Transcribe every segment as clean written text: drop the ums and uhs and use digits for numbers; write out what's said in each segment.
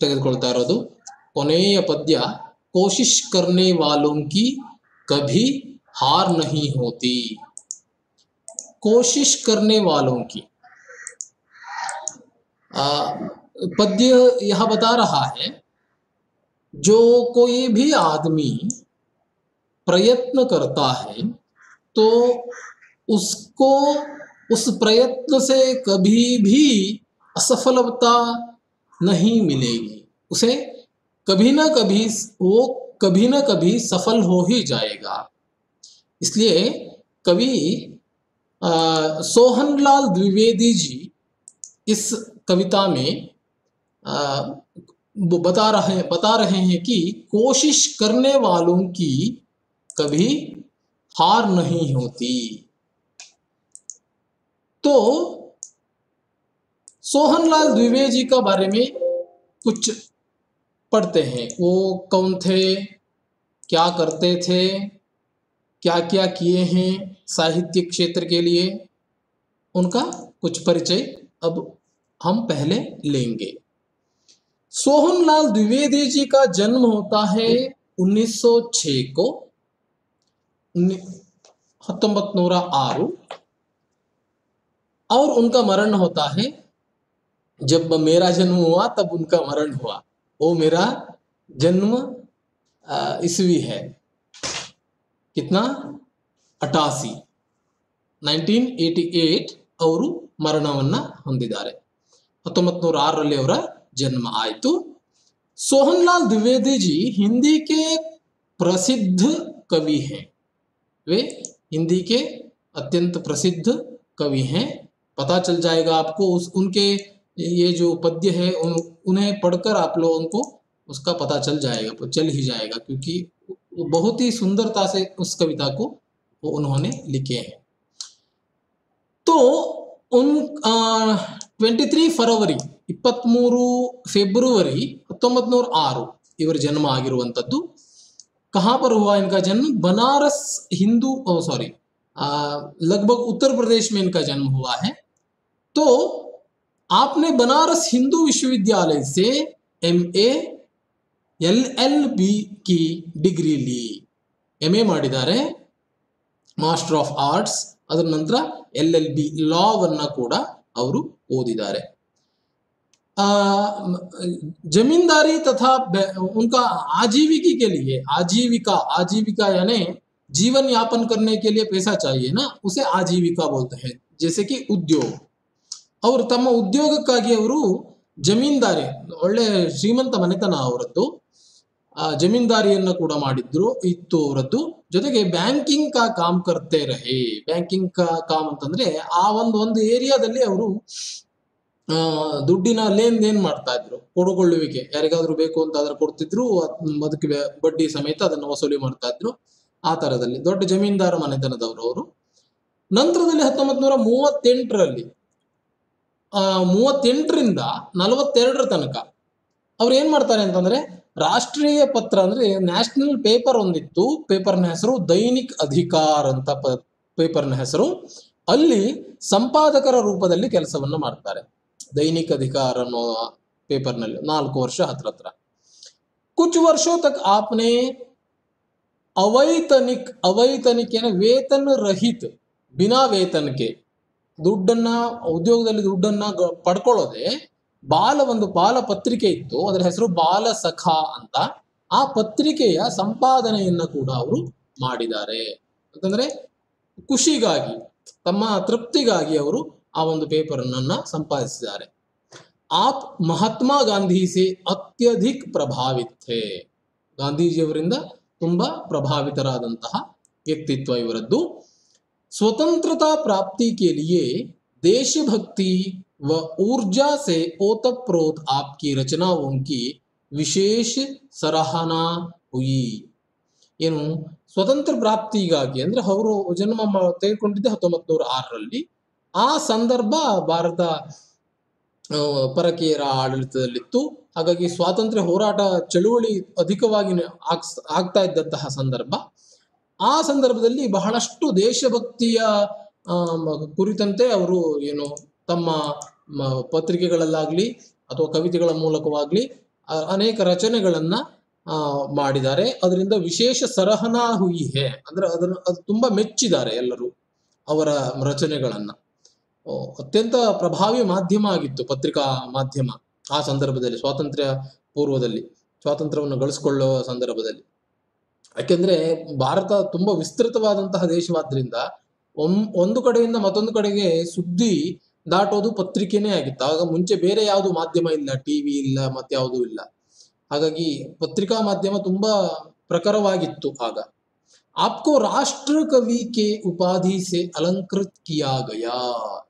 ತೆಗೆದುಕೊಳ್ತಾ ಇರೋದು ಕೊನೆಯ ಪದ್ಯ ಕೋಶಿಶ್ ಕರ್ನೆ ವಾಲೋಂ ಕಿ ಕಭಿ हार नहीं होती। कोशिश करने वालों की पद्य यह बता रहा है जो कोई भी आदमी प्रयत्न करता है तो उसको उस प्रयत्न से कभी भी असफलता नहीं मिलेगी, उसे कभी ना कभी वो कभी ना कभी सफल हो ही जाएगा। इसलिए कवि सोहनलाल द्विवेदी जी इस कविता में बता रहे हैं कि कोशिश करने वालों की कभी हार नहीं होती। तो सोहनलाल द्विवेदी जी का बारे में कुछ पढ़ते हैं। वो कौन थे, क्या करते थे, क्या क्या किए हैं साहित्य क्षेत्र के लिए, उनका कुछ परिचय अब हम पहले लेंगे। सोहनलाल द्विवेदी जी का जन्म होता है 1906 को, 1906, और उनका मरण होता है जब मेरा जन्म हुआ तब उनका मरण हुआ। वो मेरा जन्म ईस्वी है कितना 88 1988 ಅವರು ಮರಣವನ್ನ ಹೊಂದಿದ್ದಾರೆ। 1906 ಅವರ जन्म आयतु। सोहनलाल द्विवेदी जी हिंदी के प्रसिद्ध कवि हैं। वे हिंदी के अत्यंत प्रसिद्ध कवि हैं। पता चल जाएगा आपको उनके ये जो पद्य है उन्हें पढ़कर आप लोगों को उसका पता चल ही जाएगा, क्योंकि बहुत ही सुंदरता से उस कविता को वो उन्होंने लिखे हैं। तो उन 23 फरवरी 23 ಫೆಬ್ರವರಿ 1906 ಇವರ ಜನ್ಮ ಆಗಿರುವಂತದ್ದು। कहाँ पर हुआ इनका जन्म? बनारस हिंदू लगभग उत्तर प्रदेश में इनका जन्म हुआ है। तो आपने बनारस हिंदू विश्वविद्यालय से MA LLB की डिग्री ली। MA ಮಾಡಿದ್ದಾರೆ, ಮಾಸ್ಟರ್ ಆಫ್ ಆರ್ಟ್ಸ್, ಅದರ ನಂತರ LLB ಲಾವನ್ನ ಕೂಡ ಅವರು ಓದಿದ್ದಾರೆ। जमींदारी तथा उनका आजीविका के लिए आजीविका यानी जीवन यापन करने के लिए पैसा चाहिए ना, उसे आजीविका बोलते हैं। जैसे कि उद्योग, और तಮ್ಮ ಉದ್ಯೋಗಕ್ಕಾಗಿ ಅವರು ಜಮೀನ್ದಾರಿ, ಒಳ್ಳೆ ಶ್ರೀಮಂತ ಮನೆತನ ಅವರದ್ದು, ಜಮೀನ್ದಾರಿಯನ್ನು ಕೂಡ ಇತ್ತು ಅವರದ್ದು। ಜೊತೆಗೆ ಬ್ಯಾಂಕಿಂಗ್ ಕಾ ಕಾಮ್ ಕರ್ತೆ ರಹೆ। ಬ್ಯಾಂಕಿಂಗ್ ಕಾ ಕಾಮ್ ಅಂತಂದ್ರೆ ಆ ಒಂದು ಏರಿಯಾದಲ್ಲಿ ಅವರು ದುಡ್ಡಿನ ಲೇನ್ ದೇನ್ ಮಾಡ್ತಾ ಇದ್ರು, ಕೊಡುಕೊಳ್ಳುವಿಕೆ, ಯಾರಿಗಾದ್ರೂ ಬೇಕು ಅಂತ ಆದ್ರೆ ಕೊಡ್ತಿದ್ರು, ಅದಕ್ಕೆ ಬಡ್ಡಿ ಸಮೇತ ಅದನ್ನು ವಸೂಲಿ ಮಾಡ್ತಾ ಇದ್ರು। ಆ ತರದಲ್ಲಿ ದೊಡ್ಡ ಜಮೀನ್ದಾರ ಮನೆತನದವರು ಅವರು। ನಂತರದಲ್ಲಿ 1938ರಲ್ಲಿ 38ರಿಂದ 42 ತನಕ ಅವ್ರು ಏನ್ ಮಾಡ್ತಾರೆ ಅಂತಂದ್ರೆ ರಾಷ್ಟ್ರೀಯ ಪತ್ರ ಅಂದ್ರೆ ನ್ಯಾಷನಲ್ ಪೇಪರ್ ಒಂದಿತ್ತು, ಪೇಪರ್ನ ಹೆಸರು ದೈನಿಕ್ ಅಧಿಕಾರ್ ಅಂತ ಪೇಪರ್ನ ಹೆಸರು। ಅಲ್ಲಿ ಸಂಪಾದಕರ ರೂಪದಲ್ಲಿ ಕೆಲಸವನ್ನ ಮಾಡ್ತಾರೆ। दैनिक अधिकार ಅನ್ನೋ ಪೇಪರ್ನಲ್ಲಿ 4 ವರ್ಷ ಹತ್ರ। कुछ वर्षों तक आपने ಅವೈತನಿಕ್ यानी वेतन रहित, बिना वेतन के ದುಡ್ಡನ್ನ, ಉದ್ಯೋಗದಲ್ಲಿ ದುಡ್ಡನ್ನ ಪಡ್ಕೊಳ್ಳೋದೆ ಒಂದು ಬಾಲ ಪತ್ರಿಕೆ ಇತ್ತು, ಅದರ ಹೆಸರು ಬಾಲ ಸಖ ಅಂತ। ಆ ಪತ್ರಿಕೆಯ ಸಂಪಾದನೆಯನ್ನ ಕೂಡ ಅವರು ಮಾಡಿದ್ದಾರೆ। ಅಂತಂದ್ರೆ ಖುಷಿಗಾಗಿ, ತಮ್ಮ ತೃಪ್ತಿಗಾಗಿ ಅವರು ಆ ಒಂದು ಪೇಪರ್ ಅನ್ನ ಸಂಪಾದಿಸಿದ್ದಾರೆ। आप महात्मा गांधी से अत्यधिक प्रभावित थे। ಗಾಂಧೀಜಿಯವರಿಂದ ತುಂಬಾ ಪ್ರಭಾವಿತರಾದಂತಹ ವ್ಯಕ್ತಿತ್ವ ಇವರದ್ದು। स्वतंत्रता प्राप्ति के लिए देशभक्ति व ऊर्जा से ओतप्रोत आपकी रचनाओं की विशेष सराहना हुई। ಏನು ಸ್ವತಂತ್ರ ಪ್ರಾಪ್ತಿಗಾಗಿ ಅಂದ್ರೆ ಅವರು ಜನ್ಮ ತೆಗೆದುಕೊಂಡಿದ್ದೆ 1906ರಲ್ಲಿ। ಆ ಸಂದರ್ಭ ಭಾರತ ಪರಕೀಯರ ಆಡಳಿತದಲ್ಲಿತ್ತು, ಹಾಗಾಗಿ ಸ್ವಾತಂತ್ರ್ಯ ಹೋರಾಟ ಚಳುವಳಿ ಅಧಿಕವಾಗಿ ಆಗ್ತಾ ಇದ್ದಂತಹ ಸಂದರ್ಭ। ಆ ಸಂದರ್ಭದಲ್ಲಿ ಬಹಳಷ್ಟು ದೇಶಭಕ್ತಿಯ ಕುರಿತಂತೆ ಅವರು ತಮ್ಮ ಪತ್ರಿಕೆಗಳಲ್ಲಾಗ್ಲಿ ಅಥವಾ ಕವಿತೆಗಳ ಮೂಲಕವಾಗ್ಲಿ ಅನೇಕ ರಚನೆಗಳನ್ನ ಮಾಡಿದ್ದಾರೆ. ಅದರಿಂದ ವಿಶೇಷ ಸರಹನಾ ಹುಯಿ ಹೇ ಅಂದ್ರೆ ಅದು ತುಂಬಾ ಮೆಚ್ಚಿದ್ದಾರೆ ಎಲ್ಲರೂ ಅವರ ರಚನೆಗಳನ್ನ. ಅತ್ಯಂತ ಪ್ರಭಾವಿ ಮಾಧ್ಯಮ ಆಗಿತ್ತು ಪತ್ರಿಕಾ ಮಾಧ್ಯಮ ಆ ಸಂದರ್ಭದಲ್ಲಿ, ಸ್ವಾತಂತ್ರ್ಯ ಪೂರ್ವದಲ್ಲಿ, ಸ್ವಾತಂತ್ರ್ಯವನ್ನು ಗಳಿಸಿಕೊಳ್ಳುವ ಸಂದರ್ಭದಲ್ಲಿ. ಯಾಕೆಂದ್ರೆ ಭಾರತ ತುಂಬಾ ವಿಸ್ತೃತವಾದಂತಹ ದೇಶವಾದ್ರಿಂದ ಒಂದು ಕಡೆಯಿಂದ ಮತ್ತೊಂದು ಕಡೆಗೆ ಸುದ್ದಿ ದಾಟೋದು ಪತ್ರಿಕೆನೇ ಆಗಿತ್ತು. ಆಗ ಮುಂಚೆ ಬೇರೆ ಯಾವುದು ಮಾಧ್ಯಮ ಇಲ್ಲ, ಟಿವಿ ಇಲ್ಲ, ಮತ್ತೆ ಯಾವುದೂ ಇಲ್ಲ. ಹಾಗಾಗಿ ಪತ್ರಿಕಾ ಮಾಧ್ಯಮ ತುಂಬಾ ಪ್ರಖರವಾಗಿತ್ತು ಆಗ. ಆಪ್ಕೋ ರಾಷ್ಟ್ರ ಕವಿ ಕೆ ಉಪಾಧಿ ಸೆ ಅಲಂಕೃತ್ ಕಿಯಾ ಗಯಾ,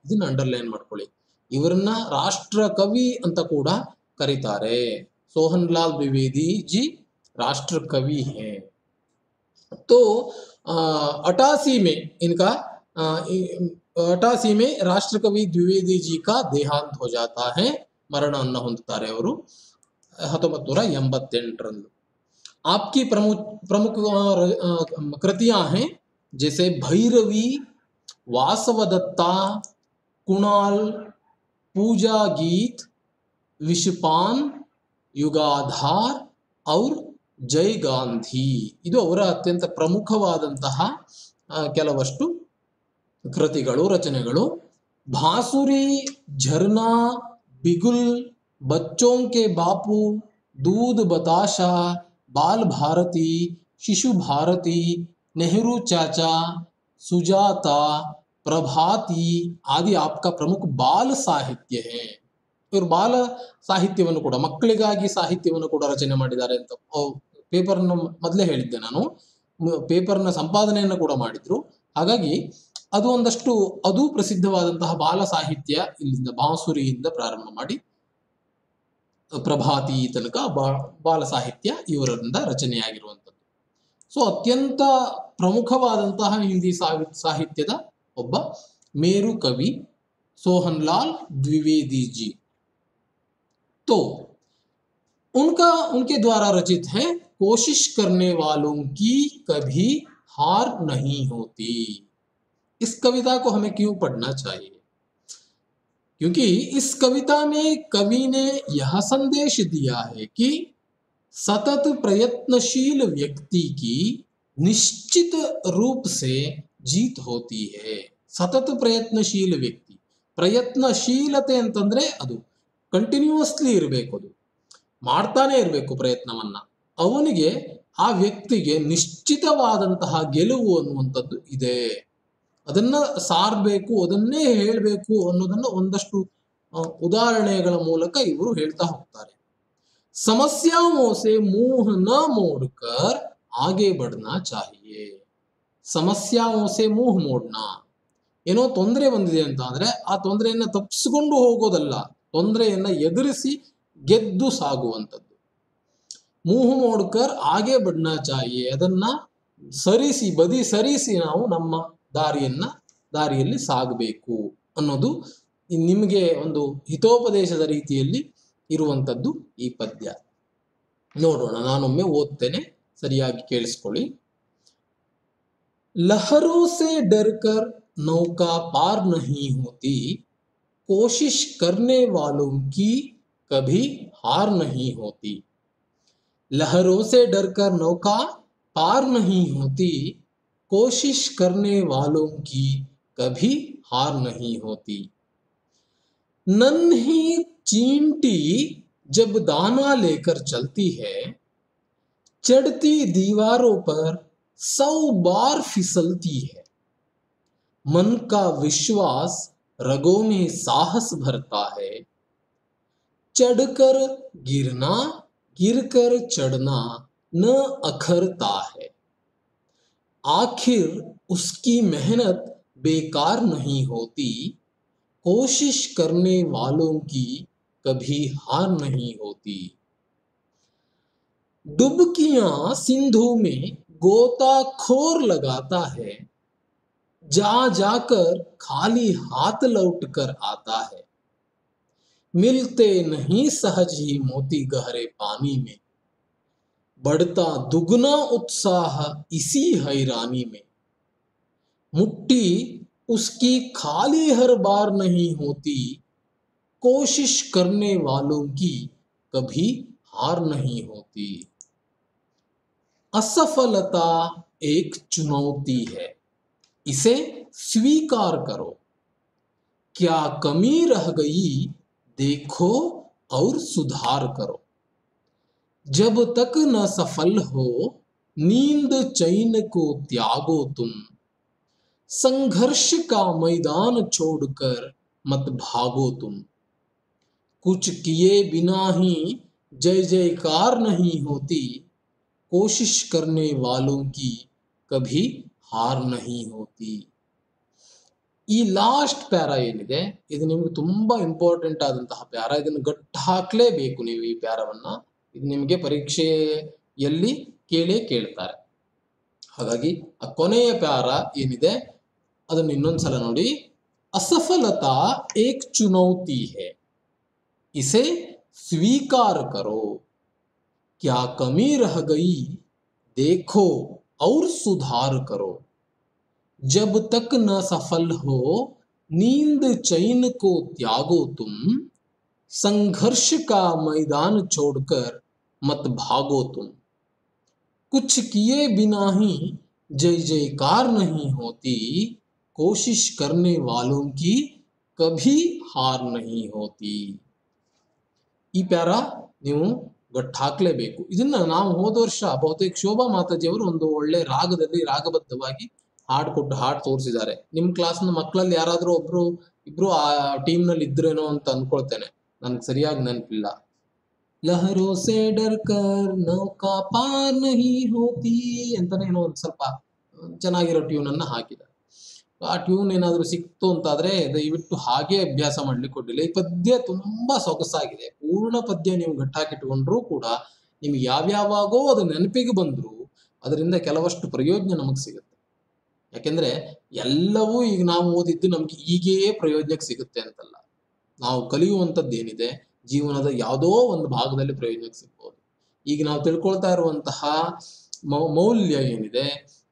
ಇದನ್ನ ಅಂಡರ್ಲೈನ್ ಮಾಡ್ಕೊಳ್ಳಿ. ಇವರನ್ನ ರಾಷ್ಟ್ರ ಕವಿ ಅಂತ ಕೂಡ ಕರೀತಾರೆ. ಸೋಹನ್ ಲಾಲ್ ದ್ವಿವೇದಿ ಜಿ राष्ट्र कवि हैं। तो 88 में इनका 88 में राष्ट्र कवि द्विवेदी जी का देहांत हो जाता है, ಮರಣವನ್ನು ಹೊಂದುತ್ತಾರೆ ಅವರು 1988ರಂದು. आपकी प्रमुख कृतियां हैं जैसे भैरवी, वासवदत्ता, कुणाल, पूजा गीत, विषपान, युगाधार और ಜೈ ಗಾಂಧಿ. ಇದು ಅವರ ಅತ್ಯಂತ ಪ್ರಮುಖವಾದಂತಹ ಕೆಲವಷ್ಟು ಕೃತಿಗಳು, ರಚನೆಗಳು. ಬಾಸುರಿ, ಝರ್ನಾ, ಬಿಗುಲ್, ಬಚ್ಚೋಂ ಕೆ ಬಾಪು, दूध बताशा, बाल भारती, शिशु भारती, नेहरू चाचा, सुजाता, प्रभाती आदि आपका प्रमुख बाल साहित्य है. ಇವರು ಬಾಲ ಸಾಹಿತ್ಯವನ್ನು ಕೂಡ, ಮಕ್ಕಳಿಗಾಗಿ ಸಾಹಿತ್ಯವನ್ನು ಕೂಡ ರಚನೆ ಮಾಡಿದ್ದಾರೆ ಅಂತ ಪೇಪರ್ನ ಮೊದಲೇ ಹೇಳಿದ್ದೆ ನಾನು. ಪೇಪರ್ನ ಸಂಪಾದನೆಯನ್ನು ಕೂಡ ಮಾಡಿದ್ರು. ಹಾಗಾಗಿ ಅದು ಒಂದಷ್ಟು ಅದು ಪ್ರಸಿದ್ಧವಾದಂತಹ ಬಾಲ ಸಾಹಿತ್ಯ. ಇಲ್ಲಿಂದ ಬಾಸುರಿಯಿಂದ ಪ್ರಾರಂಭ ಮಾಡಿ ಪ್ರಭಾತಿ ತನಕ ಬಾಲ ಸಾಹಿತ್ಯ ಇವರಿಂದ ರಚನೆಯಾಗಿರುವಂಥದ್ದು. ಸೊ ಅತ್ಯಂತ ಪ್ರಮುಖವಾದಂತಹ ಹಿಂದಿ ಸಾಹಿತ್ಯದ ಒಬ್ಬ ಮೇರು ಕವಿ सोहन लाल द्विवेदी जी. तो उनके द्वारा रचित है कोशिश करने वालों की कभी हार नहीं होती. इस कविता को हमें क्यों पढ़ना चाहिए? क्योंकि इस कविता में कवि ने यह संदेश दिया है कि सतत प्रयत्नशील व्यक्ति की निश्चित रूप से जीत होती है. सतत प्रयत्नशील व्यक्ति, ಪ್ರಯತ್ನಶೀಲತೆ ಅಂತಂದ್ರೆ ಅದು ಕಂಟಿನ್ಯೂಸ್ಲಿ ಇರಬೇಕು, ಅದು ಮಾಡ್ತಾನೆ ಇರಬೇಕು ಪ್ರಯತ್ನವನ್ನ. ಅವನಿಗೆ, ಆ ವ್ಯಕ್ತಿಗೆ ನಿಶ್ಚಿತವಾದಂತಹ ಗೆಲುವು ಅನ್ನುವಂಥದ್ದು ಇದೆ. ಅದನ್ನ ಸಾರಬೇಕು, ಅದನ್ನೇ ಹೇಳಬೇಕು ಅನ್ನೋದನ್ನ ಒಂದಷ್ಟು ಉದಾಹರಣೆಗಳ ಮೂಲಕ ಇವರು ಹೇಳ್ತಾ ಹೋಗ್ತಾರೆ. ಸಮಸ್ಯಾओं से मुंह न मोड़कर आगे बढ़ना चाहिए. ಸಮಸ್ಯಾओं से मुंह मोड़ना, ಏನೋ ತೊಂದರೆ ಬಂದಿದೆ ಅಂತ ಅಂದ್ರೆ ಆ ತೊಂದರೆಯನ್ನ ತಪ್ಪಿಸಿಕೊಂಡು ಹೋಗೋದಲ್ಲ, ತೊಂದರೆಯನ್ನ ಎದುರಿಸಿ ಗೆದ್ದು ಸಾಗುವಂಥದ್ದು. ಮೂಹು ಮೋಡ್ಕರ್ ಹಾಗೆ ಬಡ್ನಾ ಚಾಹಿಯೆ, ಅದನ್ನ ಸರಿಸಿ, ಬದಿ ಸರಿಸಿ ನಾವು ನಮ್ಮ ದಾರಿಯಲ್ಲಿ ಸಾಗಬೇಕು ಅನ್ನೋದು ನಿಮಗೆ ಒಂದು ಹಿತೋಪದೇಶದ ರೀತಿಯಲ್ಲಿ ಇರುವಂಥದ್ದು ಈ ಪದ್ಯ. ನೋಡೋಣ, ನಾನೊಮ್ಮೆ ಓದ್ತೇನೆ, ಸರಿಯಾಗಿ ಕೇಳಿಸ್ಕೊಳ್ಳಿ. लहरों से डरकर नौका पार नहीं होती, कोशिश करने वालों की कभी हार नहीं होती. लहरों से डरकर नौका पार नहीं होती, कोशिश करने वालों की कभी हार नहीं होती. नन्ही चींटी जब दाना लेकर चलती है, चढ़ती दीवारों पर 100 बार फिसलती है. मन का विश्वास रगों में साहस भरता है, चढ़कर गिरना, गिरकर चढ़ना न अखरता है. आखिर उसकी मेहनत बेकार नहीं होती, कोशिश करने वालों की कभी हार नहीं होती. डुबकियां सिंधु में गोताखोर लगाता है, जा जाकर खाली हाथ लौट कर आता है. मिलते नहीं सहज ही मोती गहरे पानी में, बढ़ता दुगना उत्साह इसी हैरानी में. मुट्ठी उसकी खाली हर बार नहीं होती, कोशिश करने वालों की कभी हार नहीं होती। असफलता एक चुनौती है, इसे स्वीकार करो। क्या कमी रह गई देखो और सुधार करो। जब तक न सफल हो नींद चैन को त्यागो तुम। संघर्ष का मैदान छोड़कर मत भागो तुम। कुछ किए बिना ही जय जयकार नहीं होती। कोशिश करने वालों की कभी हार नहीं होती। ಈ ಲಾಸ್ಟ್ ಪ್ಯಾರಾ ಏನಿದೆ ಇದು ನಿಮಗೆ ತುಂಬಾ ಇಂಪಾರ್ಟೆಂಟ್ ಆದಂತಹ ಪ್ಯಾರಾ. ಇದನ್ನು ಗಟ್ಟು ಹಾಕಲೇಬೇಕು ನೀವು ಈ ಪ್ಯಾರವನ್ನ. ಇದು ನಿಮಗೆ ಪರೀಕ್ಷೆಯಲ್ಲಿ ಕೇಳ್ತಾರೆ. ಹಾಗಾಗಿ ಆ ಕೊನೆಯ ಪ್ಯಾರಾ ಏನಿದೆ ಅದನ್ನು ಇನ್ನೊಂದ್ಸಲ ನೋಡಿ. असफलता एक चुनौती है, इसे स्वीकार करो। क्या कमी रह गई देखो और सुधार करो। जब तक न सफल हो नींद चैन को त्यागो तुम। संघर्ष का मैदान छोड़कर मत भागो तुम। कुछ किए बिना ही जय जयकार नहीं होती। कोशिश करने वालों की कभी हार नहीं होती. ಈ ಪ್ಯಾರಾ ನೀವು ಗಟ್ಟು ಹಾಕಲೇಬೇಕು. ಇದನ್ನ ನಾವು ಹೋದ ವರ್ಷ ಬಹುತೇಕ ಶೋಭಾ ಮಾತಾಜಿಯವರು ಒಂದು ಒಳ್ಳೆ ರಾಗದಲ್ಲಿ ರಾಗಬದ್ಧವಾಗಿ ಹಾಡು ತೋರಿಸಿದ್ದಾರೆ. ನಿಮ್ಮ ಕ್ಲಾಸ್ನ ಮಕ್ಕಳಲ್ಲಿ ಯಾರಾದ್ರೂ ಒಬ್ರು ಇಬ್ರು ಆ ಟೀಮ್ ನಲ್ಲಿ ಇದ್ರೇನೋ ಅಂತ ಅನ್ಕೊಳ್ತೇನೆ, ನನ್ಗೆ ಸರಿಯಾಗಿ ನೆನಪಿಲ್ಲ. ಲಹರೋ ಸೆ ಡರ್ ಕರ್ ನೌಕಾ ಪಾರ್ ನಹಿ ಹೋತಿ ಅಂತಾನೆ ಏನೋ ಒಂದು ಸ್ವಲ್ಪ ಚೆನ್ನಾಗಿರೋ ಟ್ಯೂನ್ ಅನ್ನ ಹಾಕಿದ್ದಾರೆ. ಆ ಟ್ಯೂನ್ ಏನಾದ್ರು ಸಿಕ್ತು ಅಂತಾದ್ರೆ ದಯವಿಟ್ಟು ಹಾಗೆ ಅಭ್ಯಾಸ ಮಾಡ್ಲಿಕ್ಕೆ ಕೊಡ್ಲಿಲ್ಲ. ಈ ಪದ್ಯ ತುಂಬಾ ಸೊಗಸಾಗಿದೆ. ಪೂರ್ಣ ಪದ್ಯ ನೀವು ಗಟ್ಟಾಕಿಟ್ಕೊಂಡ್ರು ಕೂಡ ನಿಮ್ಗೆ ಯಾವ್ಯಾವಾಗೋ ಅದು ನೆನಪಿಗೆ ಬಂದ್ರು ಅದರಿಂದ ಕೆಲವಷ್ಟು ಪ್ರಯೋಜನ ನಮಗ್ ಸಿಗುತ್ತೆ. ಯಾಕೆಂದ್ರೆ ಎಲ್ಲವೂ ಈಗ ನಾವು ಓದಿದ್ದು ನಮ್ಗೆ ಈಗೇ ಪ್ರಯೋಜನಕ್ಕೆ ಸಿಗುತ್ತೆ ಅಂತಲ್ಲ. ನಾವು ಕಲಿಯುವಂಥದ್ದು ಏನಿದೆ ಜೀವನದ ಯಾವುದೋ ಒಂದು ಭಾಗದಲ್ಲಿ ಪ್ರಯೋಜನಕ್ಕೆ ಸಿಗ್ಬೋದು. ಈಗ ನಾವು ತಿಳ್ಕೊಳ್ತಾ ಇರುವಂತಹ ಮೌಲ್ಯ ಏನಿದೆ,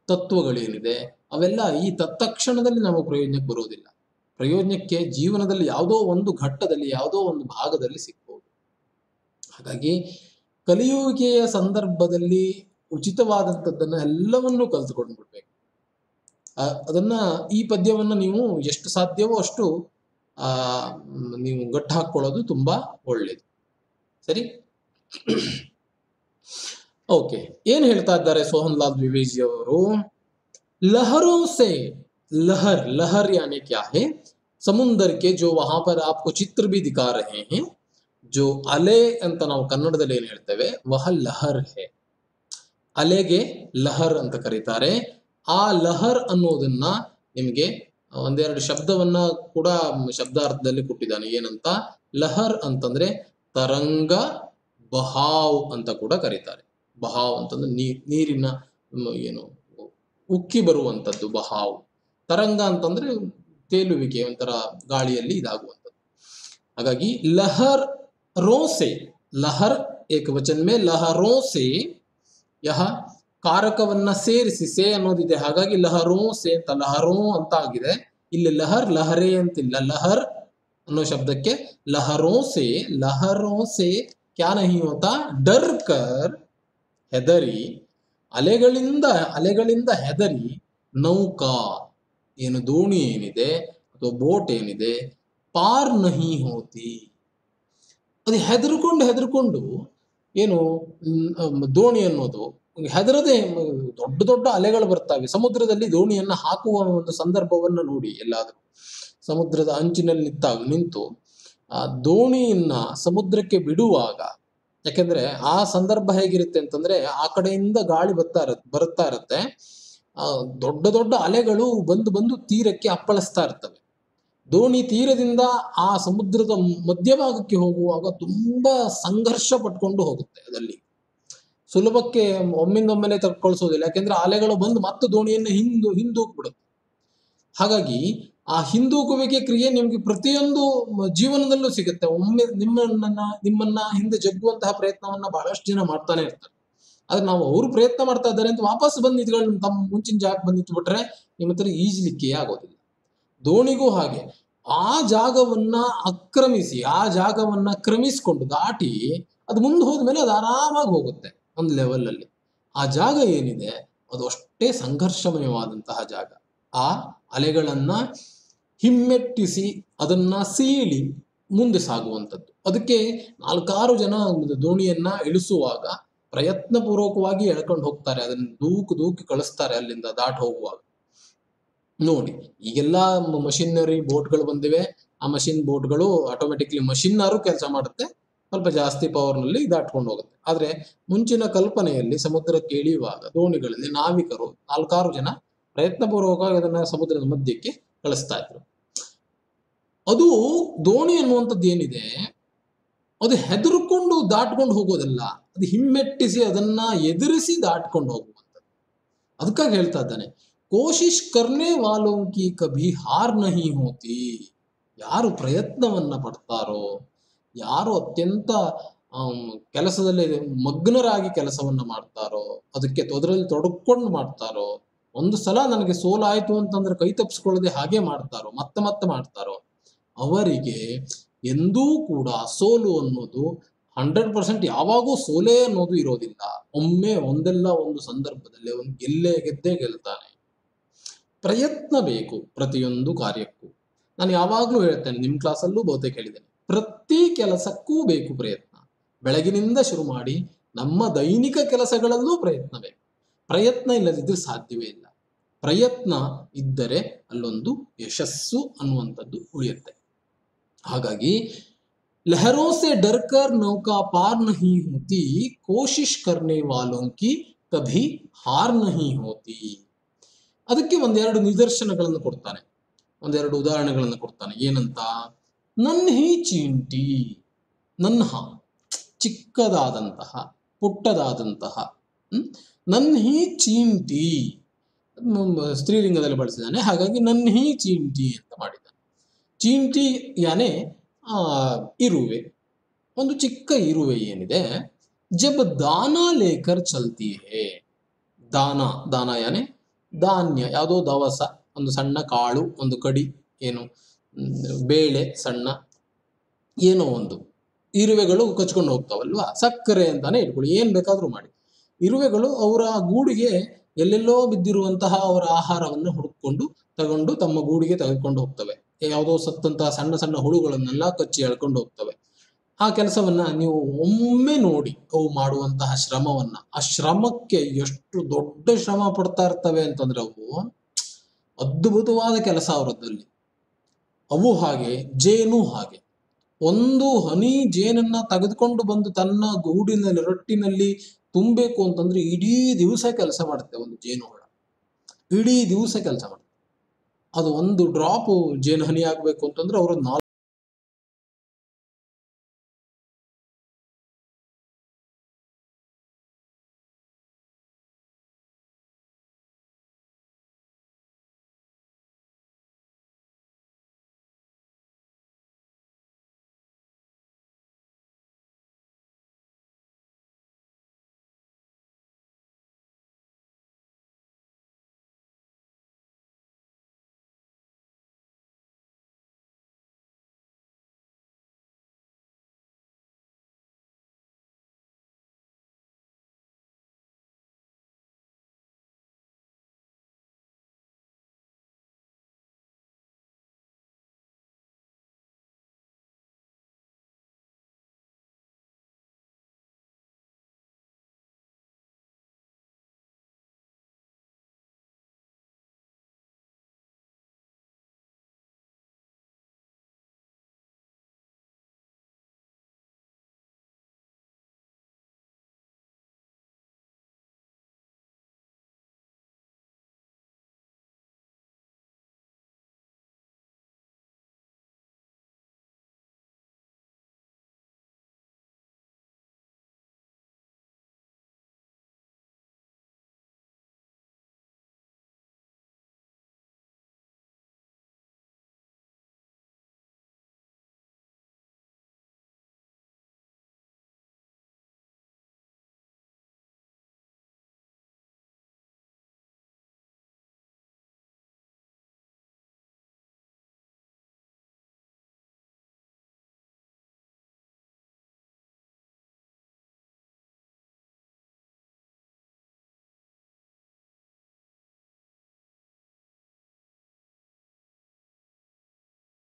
ತತ್ವಗಳೇನಿದೆ, ಅವೆಲ್ಲ ಈ ತತ್ಕ್ಷಣದಲ್ಲಿ ನಮಗೆ ಪ್ರಯೋಜನಕ್ಕೆ ಬರೋದಿಲ್ಲ. ಪ್ರಯೋಜನಕ್ಕೆ ಜೀವನದಲ್ಲಿ ಯಾವುದೋ ಒಂದು ಘಟ್ಟದಲ್ಲಿ ಯಾವುದೋ ಒಂದು ಭಾಗದಲ್ಲಿ ಸಿಗ್ಬೋದು. ಹಾಗಾಗಿ ಕಲಿಯುವಿಕೆಯ ಸಂದರ್ಭದಲ್ಲಿ ಉಚಿತವಾದಂಥದ್ದನ್ನ ಎಲ್ಲವನ್ನೂ ಕಲ್ತ್ಕೊಂಡು ಬಿಡ್ಬೇಕು. ಅದನ್ನ ಈ ಪದ್ಯವನ್ನ ನೀವು ಎಷ್ಟು ಸಾಧ್ಯವೋ ಅಷ್ಟು ನೀವು ಗಟ್ಟು ಹಾಕೊಳ್ಳೋದು ತುಂಬಾ ಒಳ್ಳೇದು. ಸರಿ, ಓಕೆ. ಏನ್ ಹೇಳ್ತಾ ಇದ್ದಾರೆ ಸೋಹನ್ ಲಾಲ್ ದ್ವಿವೇದಿ ಅವರು? लहरों से लहर यानी क्या है? समुंदर के जो वहां पर आपको चित्र भी दिखा रहे हैं, जो अले ಅಂತ ನಾವು ಕನ್ನಡದಲ್ಲಿ ಏನು ಹೇಳ್ತೇವೆ ವಹ ಲಹರ್ ಹೇ. ಅಲೆಗೆ ಲಹರ್ ಅಂತ ಕರೀತಾರೆ. ಆ ಲಹರ್ ಅನ್ನೋದನ್ನ ನಿಮಗೆ ಒಂದೆರಡು ಶಬ್ದವನ್ನ ಕೂಡ ಶಬ್ದಾರ್ಥದಲ್ಲಿ ಕೊಟ್ಟಿದ್ದಾನೆ. ಏನಂತ? ಲಹರ್ ಅಂತಂದ್ರೆ ತರಂಗ, ಬಹಾವ್ ಅಂತ ಕೂಡ ಕರೀತಾರೆ. ಬಹಾವ್ ಅಂತಂದ್ರೆ ನೀರಿನ ಏನು ಉಕ್ಕಿ ಬರುವಂಥದ್ದು ಬಹಾವ್. ತರಂಗ ಅಂತಂದ್ರೆ ತೇಲುವಿಕೆ, ಒಂಥರ ಗಾಳಿಯಲ್ಲಿ ಇದಾಗುವಂಥದ್ದು. ಹಾಗಾಗಿ ಲಹರ್ ರೋಸೆ, ಲಹರ್ ಏಕವಚನ ಮೇ ಲಹರೋ ಸೆ, ಯಹ ಕಾರಕವನ್ನ ಸೇರಿಸಿ ಸೇ ಅನ್ನೋದಿದೆ. ಹಾಗಾಗಿ ಲಹರೋ ಸೆ ಅಂತ ಲಹರೋ ಅಂತ ಆಗಿದೆ. ಇಲ್ಲಿ ಲಹರ್ ಲಹರೇ ಅಂತಿಲ್ಲ. ಲಹರ್ ಅನ್ನೋ ಶಬ್ದಕ್ಕೆ ಲಹರೋ ಸೆ ಕ್ಯಾ ನಹಿ ಹೋತಾ ಡರ್ ಕರ್, ಹೆದರಿ, ಅಲೆಗಳಿಂದ ಹೆದರಿ, ನೌಕಾ ಏನು ದೋಣಿ ಏನಿದೆ ಅಥವಾ ಬೋಟ್ ಏನಿದೆ, ಪಾರ್ ನಹಿ ಹೋತಿ ಅದು ಹೆದರ್ಕೊಂಡು ಏನು ದೋಣಿ ಅನ್ನೋದು ಹೆದರದೆ, ದೊಡ್ಡ ದೊಡ್ಡ ಅಲೆಗಳು ಬರ್ತಾವೆ ಸಮುದ್ರದಲ್ಲಿ. ದೋಣಿಯನ್ನ ಹಾಕುವ ಒಂದು ಸಂದರ್ಭವನ್ನ ನೋಡಿ. ಎಲ್ಲಾದ್ರೂ ಸಮುದ್ರದ ಅಂಚಿನಲ್ಲಿ ನಿಂತು ಆ ದೋಣಿಯನ್ನ ಸಮುದ್ರಕ್ಕೆ ಬಿಡುವಾಗ, ಯಾಕೆಂದ್ರೆ ಆ ಸಂದರ್ಭ ಹೇಗಿರುತ್ತೆ ಅಂತಂದ್ರೆ ಆ ಕಡೆಯಿಂದ ಗಾಳಿ ಬರುತ್ತಾ ಇರುತ್ತೆ. ದೊಡ್ಡ ದೊಡ್ಡ ಅಲೆಗಳು ಬಂದು ತೀರಕ್ಕೆ ಅಪ್ಪಳಿಸ್ತಾ ಇರ್ತವೆ. ದೋಣಿ ತೀರದಿಂದ ಆ ಸಮುದ್ರದ ಮಧ್ಯಭಾಗಕ್ಕೆ ಹೋಗುವಾಗ ತುಂಬಾ ಸಂಘರ್ಷ ಪಟ್ಕೊಂಡು ಹೋಗುತ್ತೆ. ಅದಲ್ಲಿ ಸುಲಭಕ್ಕೆ ಒಮ್ಮಿಂದೊಮ್ಮೆಲೆ ಕಳಿಸೋದಿಲ್ಲ. ಯಾಕೆಂದ್ರೆ ಅಲೆಗಳು ಬಂದು ಮತ್ತೆ ದೋಣಿಯನ್ನು ಹಿಂದೂಕ್ಬಿಡುತ್ತೆ. ಹಾಗಾಗಿ ಆ ಹಿಂದೂಕುವಿಕೆ ಕ್ರಿಯೆ ನಿಮ್ಗೆ ಪ್ರತಿಯೊಂದು ಜೀವನದಲ್ಲೂ ಸಿಗುತ್ತೆ. ಒಮ್ಮೆ ನಿಮ್ಮನ್ನ ಹಿಂದೆ ಜಗ್ಗುವಂತಹ ಪ್ರಯತ್ನವನ್ನ ಬಹಳಷ್ಟು ಜನ ಮಾಡ್ತಾನೆ ಇರ್ತಾರೆ. ಆದ್ರೆ ನಾವು ಅವರು ಪ್ರಯತ್ನ ಮಾಡ್ತಾ ಇದ್ದಾರೆ ಅಂತ ವಾಪಸ್ ಬಂದು ನಿಂತ್ಕೊಂಡು ತಮ್ಮ ಮುಂಚಿನ ಜಾಗಕ್ಕೆ ಬಂದು ನಿಂತು ಬಿಟ್ರೆ ನಿಮ್ಮ ಹತ್ರ ಈಜ್ಲಿಕ್ಕೆ ಆಗೋದಿಲ್ಲ. ದೋಣಿಗೂ ಹಾಗೆ ಆ ಜಾಗವನ್ನ ಆಕ್ರಮಿಸಿ, ಆ ಜಾಗವನ್ನ ಕ್ರಮಿಸಿಕೊಂಡು ದಾಟಿ ಅದು ಮುಂದೆ ಹೋದ್ಮೇಲೆ ಅದು ಆರಾಮಾಗಿ ಹೋಗುತ್ತೆ ಒಂದು ಲೆವೆಲ್ ಅಲ್ಲಿ. ಆ ಜಾಗ ಏನಿದೆ ಅದು ಅಷ್ಟೇ ಸಂಘರ್ಷಮಯವಾದಂತಹ ಜಾಗ. ಆ ಅಲೆಗಳನ್ನ ಹಿಮ್ಮೆಟ್ಟಿಸಿ ಅದನ್ನ ಸೀಳಿ ಮುಂದೆ ಸಾಗುವಂಥದ್ದು. ಅದಕ್ಕೆ 4-6 ಜನ ದೋಣಿಯನ್ನ ಇಳಿಸುವಾಗ ಪ್ರಯತ್ನ ಪೂರ್ವಕವಾಗಿ ಎಳ್ಕೊಂಡು ಹೋಗ್ತಾರೆ, ಅದನ್ನ ದೂಕಿ ಕಳಿಸ್ತಾರೆ ಅಲ್ಲಿಂದ ದಾಟ್ ಹೋಗುವಾಗ. ನೋಡಿ, ಈಗೆಲ್ಲ ಮಷಿನರಿ ಬೋಟ್ಗಳು ಬಂದಿವೆ. ಆ ಮಷಿನ್ ಬೋಟ್ಗಳು ಆಟೋಮೆಟಿಕ್ಲಿ ಮಷಿನ್ನಾರು ಕೆಲಸ ಮಾಡುತ್ತೆ, ಸ್ವಲ್ಪ ಜಾಸ್ತಿ ಪವರ್ನಲ್ಲಿ ದಾಟ್ಕೊಂಡು ಹೋಗುತ್ತೆ. ಆದ್ರೆ ಮುಂಚಿನ ಕಲ್ಪನೆಯಲ್ಲಿ ಸಮುದ್ರಕ್ಕೆ ಇಳಿಯುವಾಗ ದೋಣಿಗಳಲ್ಲಿ ನಾವಿಕರು 4-6 ಜನ ಪ್ರಯತ್ನ ಪೂರ್ವಕವಾಗಿ ಅದನ್ನ ಸಮುದ್ರದ ಮಧ್ಯಕ್ಕೆ ಕಳಿಸ್ತಾ ಇದ್ರು. ಅದು ದೋಣಿ ಅನ್ನುವಂಥದ್ದು ಏನಿದೆ ಅದು ಹೆದರ್ಕೊಂಡು ದಾಟ್ಕೊಂಡು ಹೋಗೋದಲ್ಲ, ಅದು ಹಿಮ್ಮೆಟ್ಟಿಸಿ ಅದನ್ನ ಎದುರಿಸಿ ದಾಟ್ಕೊಂಡು ಹೋಗುವಂಥದ್ದು. ಅದಕ್ಕಾಗಿ ಹೇಳ್ತಾ ಇದ್ದಾನೆ, ಕೋಶಿಶ್ ಕರ್ನೆ ವಾಲೋಂ ಕಿ ಕಭಿ ಹಾರ್ ನಹಿ ಹೋತಿ. ಯಾರು ಪ್ರಯತ್ನವನ್ನ ಪಡ್ತಾರೋ, ಯಾರು ಅತ್ಯಂತ ಕೆಲಸದಲ್ಲಿ ಮಗ್ನರಾಗಿ ಕೆಲಸವನ್ನ ಮಾಡ್ತಾರೋ, ಅದಕ್ಕೆ ಅದರಲ್ಲಿ ತೊಡಕೊಂಡು ಮಾಡ್ತಾರೋ, ಒಂದು ಸಲ ನನಗೆ ಸೋಲಾಯ್ತು ಅಂತಂದ್ರೆ ಕೈ ತಪ್ಪಿಸ್ಕೊಳ್ಳದೆ ಹಾಗೆ ಮಾಡ್ತಾರೋ, ಮತ್ತೆ ಮಾಡ್ತಾರೋ, ಅವರಿಗೆ ಎಂದೂ ಕೂಡ ಸೋಲು ಅನ್ನೋದು 100% ಯಾವಾಗೂ ಸೋಲೇ ಅನ್ನೋದು ಇರೋದಿಲ್ಲ. ಒಮ್ಮೆ ಒಂದೆಲ್ಲ ಒಂದು ಸಂದರ್ಭದಲ್ಲಿ ಅವನು ಗೆದ್ದೇ ಗೆಲ್ತಾನೆ. ಪ್ರಯತ್ನ ಬೇಕು ಪ್ರತಿಯೊಂದು ಕಾರ್ಯಕ್ಕೂ. ನಾನು ಯಾವಾಗ್ಲೂ ಹೇಳ್ತೇನೆ, ನಿಮ್ ಕ್ಲಾಸಲ್ಲೂ ಬಹುತೇಕ ಹೇಳಿದ್ದೇನೆ, ಪ್ರತಿ ಕೆಲಸಕ್ಕೂ ಬೇಕು ಪ್ರಯತ್ನ. ಬೆಳಗಿನಿಂದ ಶುರು ಮಾಡಿ ನಮ್ಮ ದೈನಿಕ ಕೆಲಸಗಳಲ್ಲೂ ಪ್ರಯತ್ನ ಬೇಕು. ಪ್ರಯತ್ನ ಇಲ್ಲದಿದ್ರೆ ಸಾಧ್ಯವೇ ಇಲ್ಲ. ಪ್ರಯತ್ನ ಇದ್ದರೆ ಅಲ್ಲೊಂದು ಯಶಸ್ಸು ಅನ್ನುವಂಥದ್ದು ಉಳಿಯುತ್ತೆ. ಹಾಗಾಗಿ ಲಹರೋं से डरकर नौका पार नहीं होती, कोशिश करने वालों की कभी हार नहीं होती. ಅದಕ್ಕೆ ಒಂದೆರಡು ನಿದರ್ಶನಗಳನ್ನು ಕೊಡ್ತಾನೆ, ಒಂದೆರಡು ಉದಾಹರಣೆಗಳನ್ನು ಕೊಡ್ತಾನೆ. ಏನಂತ? ನನ್ಹಿ ಚೀಂಟಿ, ನನ್ಹ ಚಿಕ್ಕದಾದಂತಹ ಪುಟ್ಟದಾದಂತಹ, ನನ್ಹಿ ಚೀಂಟಿ ಸ್ತ್ರೀಲಿಂಗದಲ್ಲಿ ಬಳಸಿದ್ದಾನೆ, ಹಾಗಾಗಿ ನನ್ಹಿ ಚೀಂಟಿ ಅಂತ ಮಾಡಿದ್ದಾನೆ. ಚೀಂಟಿ ಯಾನೆ ಇರುವೆ, ಒಂದು ಚಿಕ್ಕ ಇರುವೆ ಏನಿದೆ, ಜಬ್ ದಾನ ಲೇಕರ್ ಚಲ್ತಿ ಹೇ. ದಾನ ಯಾನೆ ಧಾನ್ಯ, ಯಾವುದೋ ದವಸ, ಒಂದು ಸಣ್ಣ ಕಾಳು, ಒಂದು ಕಡಿ, ಏನು ಬೇಳೆ, ಸಣ್ಣ ಏನೋ ಒಂದು. ಇರುವೆಗಳು ಕಚ್ಕೊಂಡು ಹೋಗ್ತಾವಲ್ವಾ, ಸಕ್ಕರೆ ಅಂತಾನೆ ಇಟ್ಕೊಳ್ಳಿ, ಏನ್ ಬೇಕಾದ್ರೂ ಮಾಡಿ. ಇರುವೆಗಳು ಅವರ ಗೂಡಿಗೆ ಎಲ್ಲೆಲ್ಲೋ ಬಿದ್ದಿರುವಂತಹ ಅವರ ಆಹಾರವನ್ನು ಹುಡುಕೊಂಡು ತಗೊಂಡು ತಮ್ಮ ಗೂಡಿಗೆ ತೆಗೆದುಕೊಂಡು ಹೋಗ್ತವೆ. ಯಾವುದೋ ಸತ್ತಂತಹ ಸಣ್ಣ ಹುಳುಗಳನ್ನೆಲ್ಲ ಕಚ್ಚಿ ಎಳ್ಕೊಂಡು ಹೋಗ್ತವೆ. ಆ ಕೆಲಸವನ್ನ ನೀವು ಒಮ್ಮೆ ನೋಡಿ, ಅವು ಮಾಡುವಂತಹ ಶ್ರಮವನ್ನ, ಆ ಶ್ರಮಕ್ಕೆ ಎಷ್ಟು ದೊಡ್ಡ ಶ್ರಮ ಪಡ್ತಾ ಇರ್ತವೆ ಅಂತಂದ್ರೆ ಅವು ಅದ್ಭುತವಾದ ಕೆಲಸ ಅವರದ್ದಲ್ಲಿ. ಅವು ಹಾಗೆ, ಜೇನು ಹಾಗೆ. ಒಂದು ಹನಿ ಜೇನನ್ನ ತೆಗೆದುಕೊಂಡು ಬಂದು ತನ್ನ ಗೂಡಿನಲ್ಲಿ ರೊಟ್ಟಿನಲ್ಲಿ ತುಂಬಬೇಕು ಅಂತಂದ್ರೆ ಇಡೀ ದಿವಸ ಕೆಲಸ ಮಾಡುತ್ತೆ ಒಂದು ಜೇನು ಹುಳ, ಇಡೀ ದಿವಸ ಕೆಲಸ ಮಾಡುತ್ತೆ. ಅದು ಒಂದು ಡ್ರಾಪ್ ಜೇನು ಹನಿ ಆಗ್ಬೇಕು ಅಂತಂದ್ರೆ ಅವರು